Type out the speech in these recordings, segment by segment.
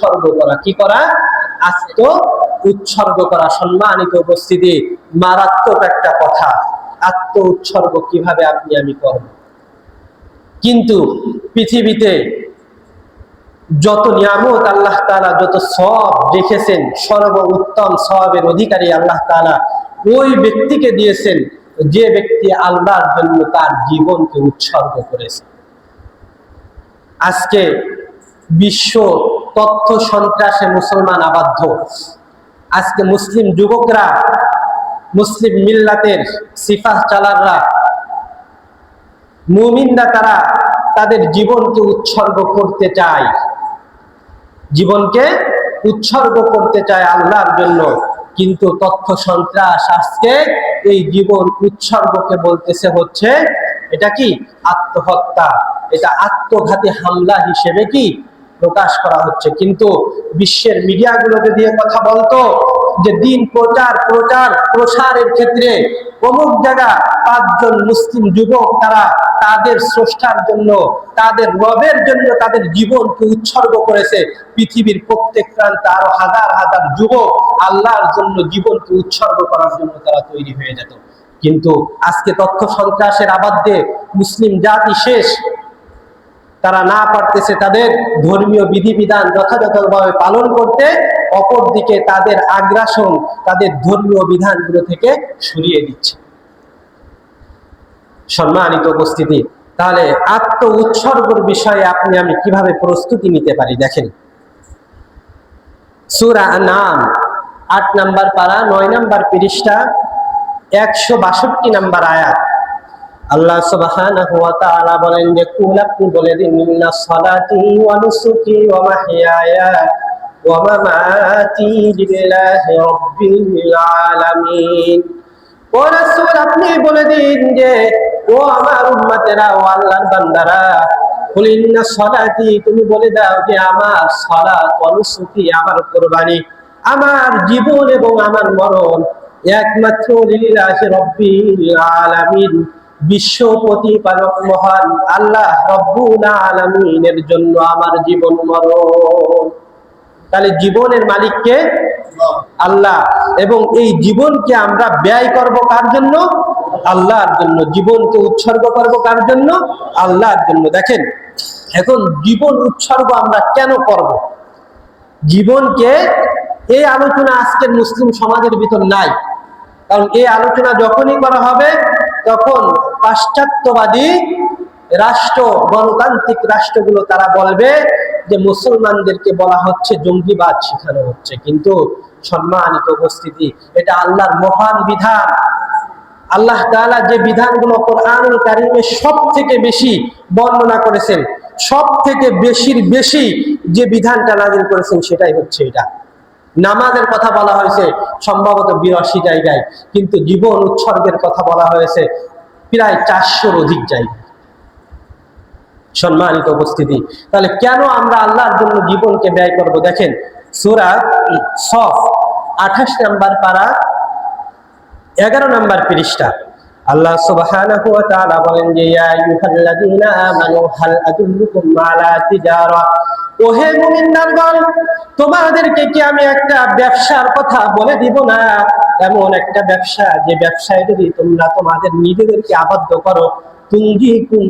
উৎসর্গ করা। কি করা? আত্ম উৎসর্গ করা। সম্মানিত উপস্থিতি, মারাত্মক একটা কথা। আত্ম উৎসর্গ কিভাবে আপনি আমি করব? কিন্তু পৃথিবীতে যত নিয়ামত আল্লাহ তাআলা, যত সওয়াব রেখেছেন, সর্বোত্তম সওয়াবের অধিকারী আল্লাহ তাআলা ওই ব্যক্তিকে দিয়েছেন যে ব্যক্তি আল্লাহর জন্য তার জীবনকে উৎসর্গ করেছে। আজকে বিশ্ব তথ্য সন্ত্রাসে মুসলমান আবদ্ধ। আজকে মুসলিম যুবকরা, মুসলিম মিল্লাতের সিফাহ চালাররা, মুমিনরা, তারা তাদের জীবনকে উৎসর্গ করতে চায়, জীবনকে উৎসর্গ করতে চায় আল্লাহর জন্য। কিন্তু তথ্য সন্ত্রাস আজকে এই জীবন উৎসর্গকে বলতেছে হচ্ছে এটা কি? আত্মহত্যা। এটা আত্মঘাতী হামলা হিসেবে কি প্রকাশ করা হচ্ছে। কিন্তু বিশ্বের মিডিয়াগুলো যদি কথা বলতো যে দিন প্রসারের ক্ষেত্রে অমুক জায়গা 5 জন মুসলিম যুবক তারা তাদের স্রষ্টার জন্য, তাদের রবের জন্য তাদের জীবনকে উৎসর্গ করেছে, পৃথিবীর প্রত্যেক প্রান্তে আরো হাজার হাজার যুবক আল্লাহর জন্য জীবনকে উৎসর্গ করার জন্য তারা তৈরি হয়ে যেত। কিন্তু আজকে তথ্য সন্ত্রাসের আবদ্ধে মুসলিম জাতি শেষ। তারা না পারতেছে তাদের ধর্মীয় বিধিবিধান যথাযথভাবে পালন করতে, অপরদিকে তাদের আগ্রাসন তাদের ধর্মীয় বিধানগুলো থেকে সরিয়ে দিচ্ছে। সম্মানিত উপস্থিতি, তাহলে আত্ম উৎসর্গের বিষয়ে আপনি আমি কিভাবে প্রস্তুতি নিতে পারি? দেখেন, সূরা আনআম 8 নম্বর পারা 9 নম্বর পৃষ্ঠা 162 নম্বর আয়াত। আল্লাহ সুবহানাহু ওয়া তাআলা বলেন যে কুল, আপনি বলে দিন, ইন্না সালাতি ওয়া নুসুকি ওয়া মাহইয়ায়া ওয়া মামাতি লিল্লাহি রাব্বিল আলামিন। ও রাসূল, আপনি বলে দিন যে ও আমার উম্মতেরা, ও আল্লাহর বান্দারা, কুল ইন্না সালাতি, তুমি বলে দাও যে আমার সালাত, ওয়া নুসুকি, আমার কুরবানি, আমার জীবন এবং আমার মরণ একমাত্র লিল্লাহি রাব্বিল আলামিন, বিশ্ব প্রতিপালক মহান আল্লাহ রব্বুল আলামিনের জন্য আমার জীবন মরণ। তাহলে জীবনের মালিক কে? আল্লাহ। এবং এই জীবনকে আমরা ব্যয় করব কার জন্য? আল্লাহর জন্য। জীবনকে উৎসর্গ করব কার জন্য? আল্লাহর জন্য। দেখেন, এখন জীবন উৎসর্গ আমরা কেন করব? জীবনকে, এই আলোচনা আজকের মুসলিম সমাজের ভিতর নাই। কারণ এই আলোচনা যখনই করা হবে তখন পাশ্চাত্যবাদী রাষ্ট্র, গণতান্ত্রিক রাষ্ট্রগুলো তারা বলবে যে মুসলমানদেরকে বলা হচ্ছে জঙ্গিবাদ শেখানো হচ্ছে। কিন্তু সম্মানিত উপস্থিতি, এটা আল্লাহর মহান বিধান। আল্লাহ তাআলা যে বিধানগুলো কোরআনুল কারীমে সব থেকে বেশি বর্ণনা করেছেন, সব থেকে বেশি যে বিধানটা নাযিল করেছেন সেটাই হচ্ছে এটা। নামাজের কথা বলা হয়েছে সম্ভবত 82 জায়গায়, কিন্তু জীবন উৎসর্গের কথা বলা হয়েছে প্রায় 400-র অধিক জায়গায়। সম্মানিত উপস্থিতি, তাহলে কেন আমরা আল্লাহর জন্য জীবনকে ব্যয় করব? দেখেন, সূরা সফ 28 নম্বর পারা 11 নম্বর পৃষ্ঠা আল্লাহ সুবহানাহু ওয়া তাআলা বলেন যে ইয়া আইয়ুহাল্লাযীনা আমানু হাল আদুল্লুকুম আলা তিজারা, ওহে মুমিনগণ, তোমাদেরকে কি আমি একটা ব্যবসার কথা বলে দিব না? এমন একটা ব্যবসা, যে ব্যবসায় যদি তোমরা তোমাদের নিজেদেরকে আবদ্ধ করো, তুনজিকুম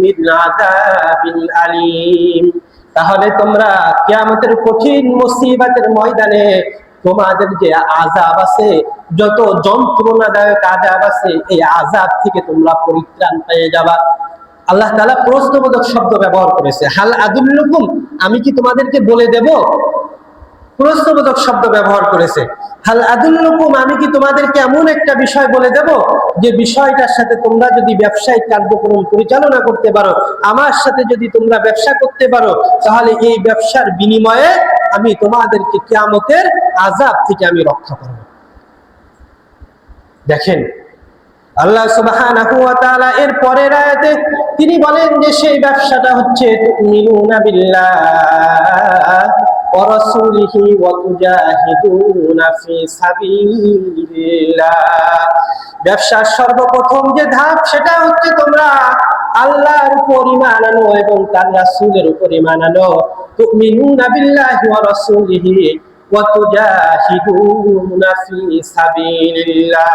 মিন আযাবিল আলীম, তাহলে তোমরা কিয়ামতের কঠিন মুসিবতের ময়দানে তোমাদের যে আযাব আছে, যত যন্ত্রণাদায়ক আযাব আছে, এই আযাব থেকে তোমরা পরিত্রাণ পেয়ে যাবা। আল্লাহ তাআলা প্রশ্নবোধক শব্দ ব্যবহার করেছে, হাল আদুল্লুকুম, আমি কি তোমাদেরকে বলে দেব? প্রশ্নবোধক শব্দ ব্যবহার করেছে। হাল আদুল্লুকুম, আমি কি তোমাদেরকে এমন একটা বিষয় বলে দেব যে বিষয়টার সাথে তোমরা যদি ব্যবসায়িক কার্যক্রম পরিচালনা করতে পারো, আমার সাথে যদি তোমরা ব্যবসা করতে পারো, তাহলে এই ব্যবসার বিনিময়ে আমি তোমাদেরকে কিয়ামতের আযাব থেকে আমি রক্ষা করব। দেখেন, আল্লাহ সুবহানাহু ওয়া তাআলা এর পরের আয়াতে তিনি বলেন যে সেই ব্যবসাটা হচ্ছে তুমিনুনা বিল্লাহ ওয়া রাসূলিহি ওয়া তুজাহিদুনা ফি সাবিলিল্লাহ। ব্যবসার সর্বপ্রথম যে ধাপ সেটা হচ্ছে তোমরা আল্লাহর উপর ঈমান আনো এবং তার রাসূলের উপর ঈমান আনো। তুমিনুনা বিল্লাহি ওয়া রাসূলিহি ওয়া তুজাহিদুনা ফি সাবিলিল্লাহ,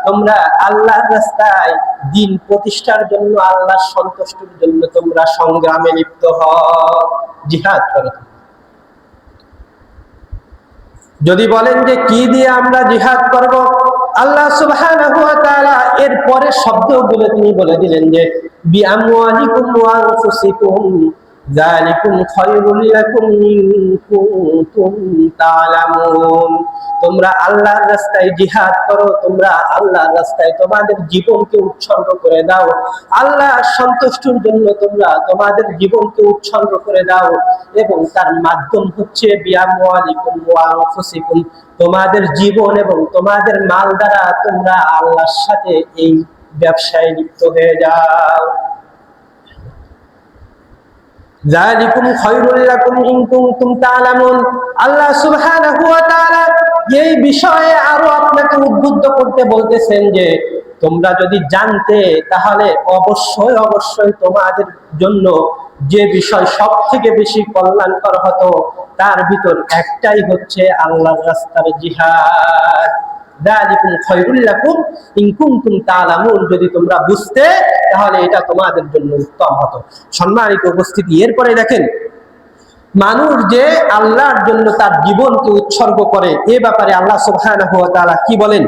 তোমরা আল্লাহর রাস্তায় দ্বীন প্রতিষ্ঠার জন্য, আল্লাহর সন্তুষ্টির জন্য তোমরা সংগ্রামে লিপ্ত হও, জিহাদ করো। যদি বলেন যে কি দিয়ে আমরা জিহাদ করব, আল্লাহ সুবহানাহু ওয়া তাআলা এর পরের শব্দগুলো তিনি বলে দিলেন যে বিআমওয়ালিকুম ওয়া আনফুসিকুম যালিকুম খায়রুল লাকুম ইন কুনতুম তা'লামুন। তোমরা আল্লাহর রাস্তায় জিহাদ করো, তোমরা আল্লাহর রাস্তায় তোমাদের জীবনকে উৎসর্গ করে দাও, আল্লাহর সন্তুষ্টির জন্য তোমরা তোমাদের জীবনকে উৎসর্গ করে দাও। এবং তার মাধ্যম হচ্ছে বিআমওয়ালিকুম ওয়া আনফুসিকুম, তোমাদের জীবন এবং তোমাদের মাল দ্বারা তোমরা আল্লাহর সাথে এই ব্যবসায় লিপ্ত হয়ে যাও। যালিকুম খায়রুল লাকুম ইন কুনতুম তা'লামুন। আল্লাহ সুবহানাহু ওয়া তাআলা এই বিষয়ে আরো আপনাকে উদ্বুদ্ধ করতে বলতেছেন যে তোমরা যদি জানতে তাহলে অবশ্যই অবশ্যই তোমাদের জন্য যে বিষয় সব থেকে বেশি কল্যাণকর হতো তার ভিতর একটাই হচ্ছে আল্লাহর রাস্তার জিহাদ। যালিকুম খায়রুল লাকুম ইন কুনতুম তা'লামুন, যদি তোমরা বুঝতে তাহলে এটা তোমাদের জন্য উত্তম হতো। সম্মানিত উপস্থিতি, এরপরে দেখেন মানুষ যে আল্লাহর জন্য তার জীবনকে উৎসর্গ করে এ ব্যাপারে আল্লাহ সুবহানাহু ওয়া তাআলা কি বলেন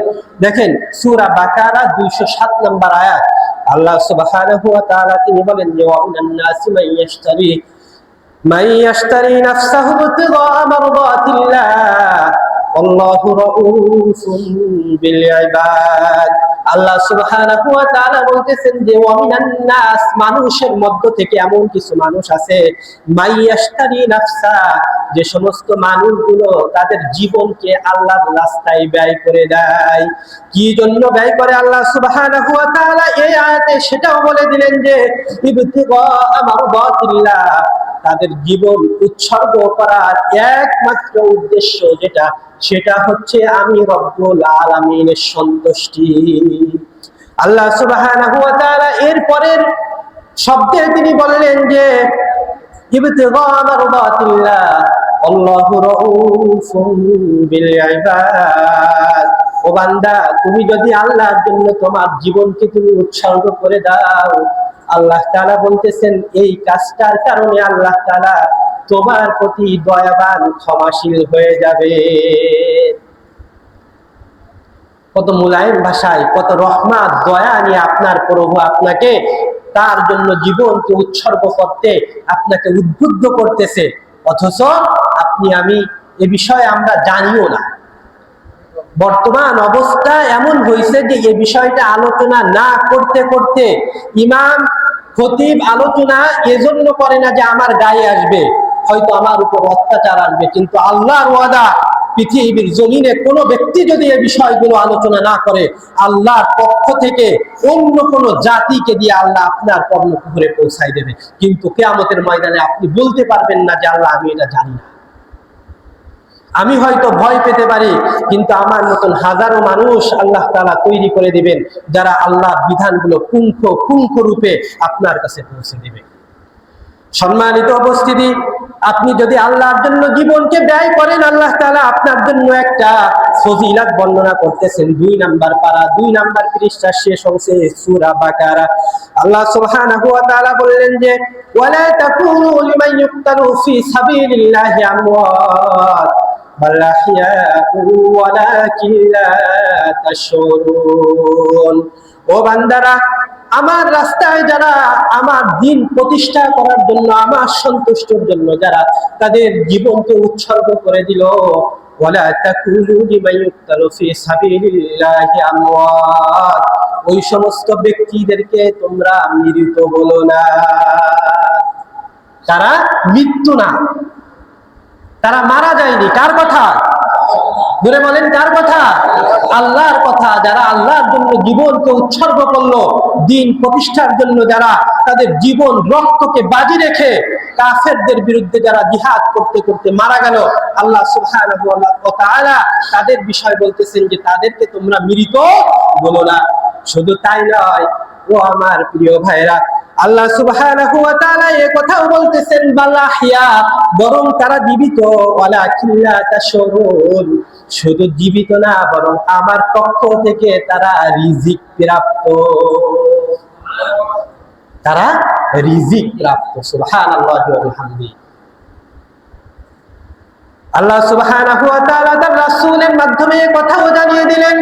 দেখেন, সূরা বাকারা 207 নম্বর আয়াত। আল্লাহ সুবহানাহু ওয়া তাআলা তিনি বলেন যে ওয়া মিনান নাসি মান ইয়াশতারি নাফসাহু ইবতিগাআ মারদাতিল্লাহ আল্লাহু রাউফুন বিল ইবাদ। আল্লাহ সুবহানাহু ওয়া তাআলা বলতেছেন যে ওয়া মিনান নাস, মানুষের মধ্য থেকে এমন কিছু মানুষ আছে মাইয়াশতারি নাফসা, যে সমস্ত মানুষগুলো তাদের জীবনকে আল্লাহর রাস্তায় ব্যয় করে দেয়। কি জন্য ব্যয় করে আল্লাহ সুবহানাহু ওয়া তাআলা এই আয়াতে সেটাও বলে দিলেন যে ইবতিগাআ মারদাতিল্লাহ, তাদের জীবন উৎসর্গ করার একমাত্র উদ্দেশ্য যেটা, সেটা হচ্ছে আমি রব্বুল আলামিনের সন্তুষ্টি। আল্লাহ সুবহানাহু ওয়া তাআলা এর পরের শব্দে তিনি বললেন যে ইবতিগাআ মারদাতিল্লাহ আল্লাহু রাউফুন বিল ইবাদ। ও বান্দা, তুমি যদি আল্লাহর জন্য তোমার জীবনকে তুমি উৎসর্গ করে দাও, আল্লাহ তাআলা বলতেছেন এই কাজটার কারণে আল্লাহ তাআলা তোমার প্রতি দয়াবান ক্ষমাশীল হয়ে যাবে। কত মুলায়েম ভাষায়, কত রহমত দয়া নিয়ে আপনার প্রভু আপনাকে তার জন্য জীবনকে উৎসর্গ করতে আপনাকে উদ্বুদ্ধ করতেছে, অথচ আপনি আমি এ বিষয়ে আমরা জানিও না। বর্তমান অবস্থা এমন হয়েছে যে এই বিষয়টা আলোচনা না করতে করতে ইমাম খতিব আলোচনা এজন্য করে না যে আমার গায়ে আসবে, হয়তো আমার উপর অত্যাচার আসবে, কিন্তু আল্লাহর ওয়াদা পৃথিবীর জমিনে কোনো ব্যক্তি যদি এই বিষয়গুলো আলোচনা না করে, আল্লাহর পক্ষ থেকে অন্য কোনো জাতিকে দিয়ে আল্লাহ আপনার কর্ণকুহরে পৌঁছাই দেবে। কিন্তু কিয়ামতের ময়দানে আপনি বলতে পারবেন না যে আল্লাহ আমি এটা জানি না। আমি হয়তো ভয় পেতে পারি, কিন্তু আমার মতন হাজারো মানুষ আল্লাহ তাআলা তৈরি করে দিবেন যারা আল্লাহর বিধানগুলো পুঙ্খ রূপে আপনার কাছে পৌঁছে দিবে। সম্মানিত উপস্থিতি, আপনি যদি আল্লাহর জন্য জীবনকে ব্যয় করেন, আল্লাহ তাআলা আপনার জন্য একটা ফজিলত বর্ণনা করতেছেন। 2 নাম্বার পারা 2 নাম্বার পৃষ্ঠা শেষ অংশে সূরা বাকারা আল্লাহ সুবহানাহু ওয়া তাআলা বললেন যে ওয়ালা তাকুনু লিমান ইউক্তালু ফি সাবিলিল্লাহি আমওয়াত বাল আহইয়াউ ওয়ালাকিন লা তাশউরুন। ও বান্দারা, আমার রাস্তায় যারা আমার দ্বীন প্রতিষ্ঠা করার জন্য, আমার সন্তুষ্টির জন্য যারা তাদের জীবনকে উৎসর্গ করে দিল, ওয়ালা তাকুলু লিমান ইউক্তালু ফি সাবিলিল্লাহি আমওয়াত, ওই সমস্ত ব্যক্তিদেরকে তোমরা মৃত বলো না। তারা মৃত্যু না, তারা মারা যায়নি। কার কথা? ধরে বলেন কার কথা? আল্লাহর কথা। যারা আল্লাহর জন্য জীবনকে উৎসর্গ করলো, দ্বীন প্রতিষ্ঠার জন্য যারা তাদের জীবন রক্তকে বাজি রেখে কাফেরদের বিরুদ্ধে যারা জিহাদ করতে করতে মারা গেল, আল্লাহ সুবহানাহু ওয়া তাআলা তাদের বিষয় বলতেছেন যে তাদেরকে তোমরা মৃত বলো না। শুধু তাই নয়, ও আমার প্রিয় ভাইরা, আল্লাহ সুবহানাহু ওয়া তাআলা এই কথাও বলতেছেন বালাহিয়া, বরং তারা জীবিত, ওয়ালাকিন লা তাশউরুন, শুধু জীবিত না বরং আমার পক্ষ থেকে তারা রিজিক প্রাপ্ত, তারা রিজিক প্রাপ্ত। সুবহানাল্লাহি ওয়া বিহামদিহি। আল্লাহ সুবহানাহু ওয়া তাআলা তার রাসূলের মাধ্যমে কথাও জানিয়ে দিলেন,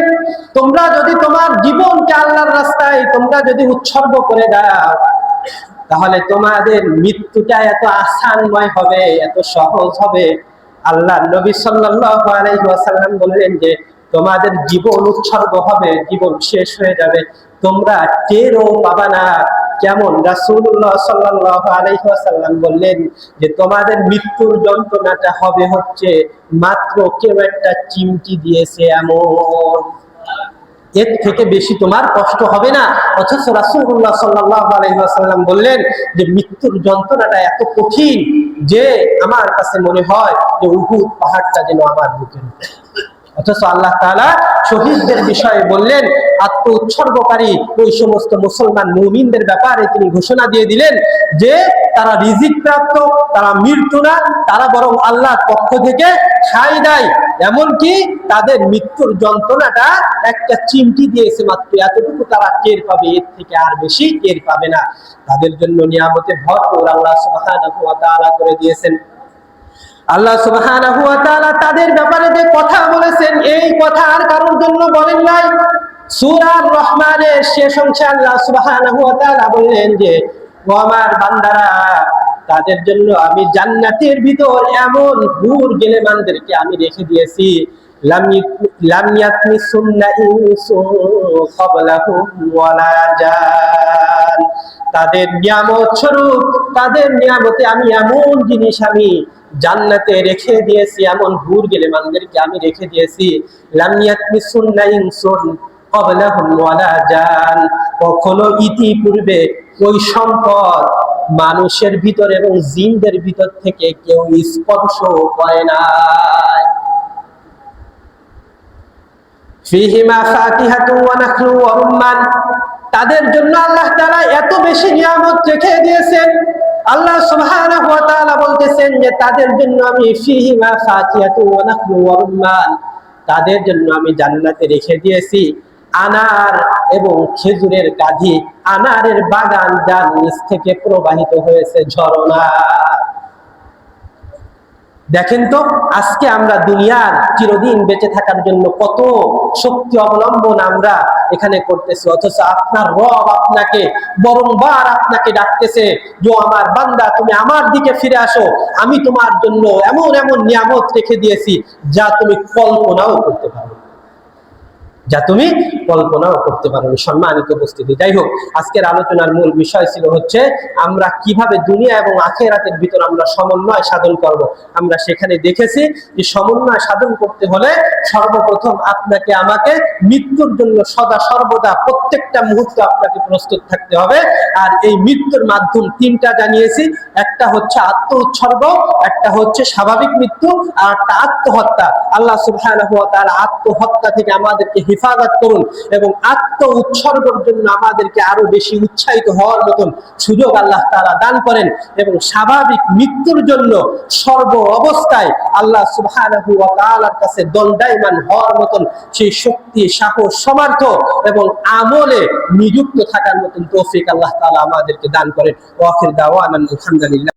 তোমরা যদি তোমার জীবনকে আল্লাহর রাস্তায় তোমরা যদি উৎসর্গ করে দাও, তাহলে তোমাদের মৃত্যুটা এত আসানময় হবে, এত সহজ হবে। আল্লাহ নবী সাল্লাল্লাহু আলাইহি ওয়াসাল্লাম বললেন যে তোমাদের জীবন উৎসর্গ হবে, জীবন শেষ হয়ে যাবে, তোমরা টেরও পাবা না। কেমন? রাসূলুল্লাহ সাল্লাল্লাহু আলাইহি ওয়াসাল্লাম বললেন যে তোমাদের মৃত্যুর যন্ত্রণাটা হবে হচ্ছে মাত্র কেউ একটা চিমটি দিয়েছে এমন, এর থেকে বেশি তোমার কষ্ট হবে না। অথচ রাসূলুল্লাহ সাল্লাল্লাহু আলাইহি ওয়াসাল্লাম বললেন যে মৃত্যুর যন্ত্রণাটা এত কঠিন যে আমার কাছে মনে হয় যে উহুদ পাহাড়টা যেন আমার বুকের উপর। অথচ আল্লাহ তাআলা শহীদদের বিষয়ে বললেন, আত্ম উৎসর্গকারী ওই সমস্ত মুসলমান মুমিনদের ব্যাপারে তিনি ঘোষণা দিয়ে দিলেন যে তারা রিজিক প্রাপ্ত, তারা মৃত্যু না, তারা বরং আল্লাহর পক্ষ থেকে ঠাঁই দেয়। এমনকি তাদের মৃত্যুর যন্ত্রণাটা একটা চিমটি দিয়েছে মাত্র, এতটুকু তারা টের পাবে, এর থেকে আর বেশি টের পাবে না। তাদের জন্য নিয়ামতে ভরপুর আল্লাহ সুবহানাহু ওয়া তাআলা করে দিয়েছেন। আল্লাহ সুবহানাহু ওয়া তাআলা তাদের ব্যাপারে যে কথা বলেছেন, এই কথা আর কারোর জন্য বলেন নাই। সূরা আর-রহমানের শেষ অংশে আল্লাহ সুবহানাহু ওয়া তাআলা বললেন যে ও আমার বান্দারা, তাদের জন্য আমি জান্নাতের ভিতর এমন হুর গেলেমানদেরকে আমি রেখে দিয়েছি, লাম ইয়াতমিসুন্না ইনসু ক্বাবলাহুম ওয়ালা জান। তাদের নিয়ামত স্বরূপ, তাদের নিয়ামতে আমি এমন জিনিস আমি জান্নাতে রেখে দিয়েছি, এমন হুর গেলেমানদেরকে আমি রেখে দিয়েছি, লাম ইয়াতমিসুন্না ইনসুন ক্বাবলাহুম ওয়ালা জান। কখনো ইতিপূর্বে ওই সম্পদ মানুষের ভিতর এবং জিনদের ভিতর থেকে কেউ স্পর্শ করে নাই। ফিহিমা ফাকিহাতু ওয়া নাখলু ওয়া রুম্মান। তাদের জন্য আল্লাহ তাআলা এত বেশি নিয়ামত রেখে দিয়েছেন। আল্লাহ সুবহানাহু ওয়া তাআলা বলতেছেন যে তাদের জন্য আমি ফিহিমা ফাকিহাতু ওয়া নাখলু ওয়া রুম্মান, তাদের জন্য আমি জান্নাতে রেখে দিয়েছি আনার এবং খেজুরের কাঁধি, আনারের বাগান যার নিচ থেকে প্রবাহিত হয়েছে ঝর্ণা। দেখেন তো আজকে আমরা দুনিয়ার চিরদিন বেঁচে থাকার জন্য কত শক্তি অবলম্বন আমরা এখানে করতেছি, অথচ আপনার রব আপনাকে বারংবার আপনাকে ডাকতেছে যে আমার বান্দা তুমি আমার দিকে ফিরে আসো, আমি তোমার জন্য এমন এমন নিয়ামত রেখে দিয়েছি যা তুমি কল্পনাও করতে পারো, যা তুমি কল্পনাও করতে পারো। সম্মানিত উপস্থিতি, যাই হোক, আজকের আলোচনার মূল বিষয় ছিল হচ্ছে আমরা কিভাবে দুনিয়া এবং আখিরাতের ভিতর আমরা সমন্বয় সাধন করব। আমরা সেখানে দেখেছি যে সমন্বয় সাধন করতে হলে সর্বপ্রথম আপনাকে আমাকে মৃত্যুর জন্য সদা সর্বদা প্রত্যেকটা মুহূর্ত আপনাকে প্রস্তুত থাকতে হবে। আর এই মৃত্যুর মাধ্যম তিনটা জানিয়েছি, একটা হচ্ছে আত্ম উৎসর্গ, একটা হচ্ছে স্বাভাবিক মৃত্যু, আর একটা আত্মহত্যা। আল্লাহ সুবহানাহু ওয়া তাআলা আত্মহত্যা থেকে আমাদেরকে হেফাজত করুন এবং আত্ম উৎসর্গের জন্য আমাদেরকে আরো বেশি উৎসাহিত হওয়ার মতন সুযোগ আল্লাহ তাআলা দান করেন এবং স্বাভাবিক মৃত্যুর জন্য সর্ব অবস্থায় আল্লাহ সুবহানাহু ওয়া তাআলার কাছে দণ্ডায়মান হওয়ার মতন সেই শক্তি, সাহস, সামর্থ্য এবং আমলে নিযুক্ত থাকার মতন তৌফিক আল্লাহ তাআলা আমাদেরকে দান করেন। ওয়া আখির দাওয়ানা আলহামদুলিল্লাহ।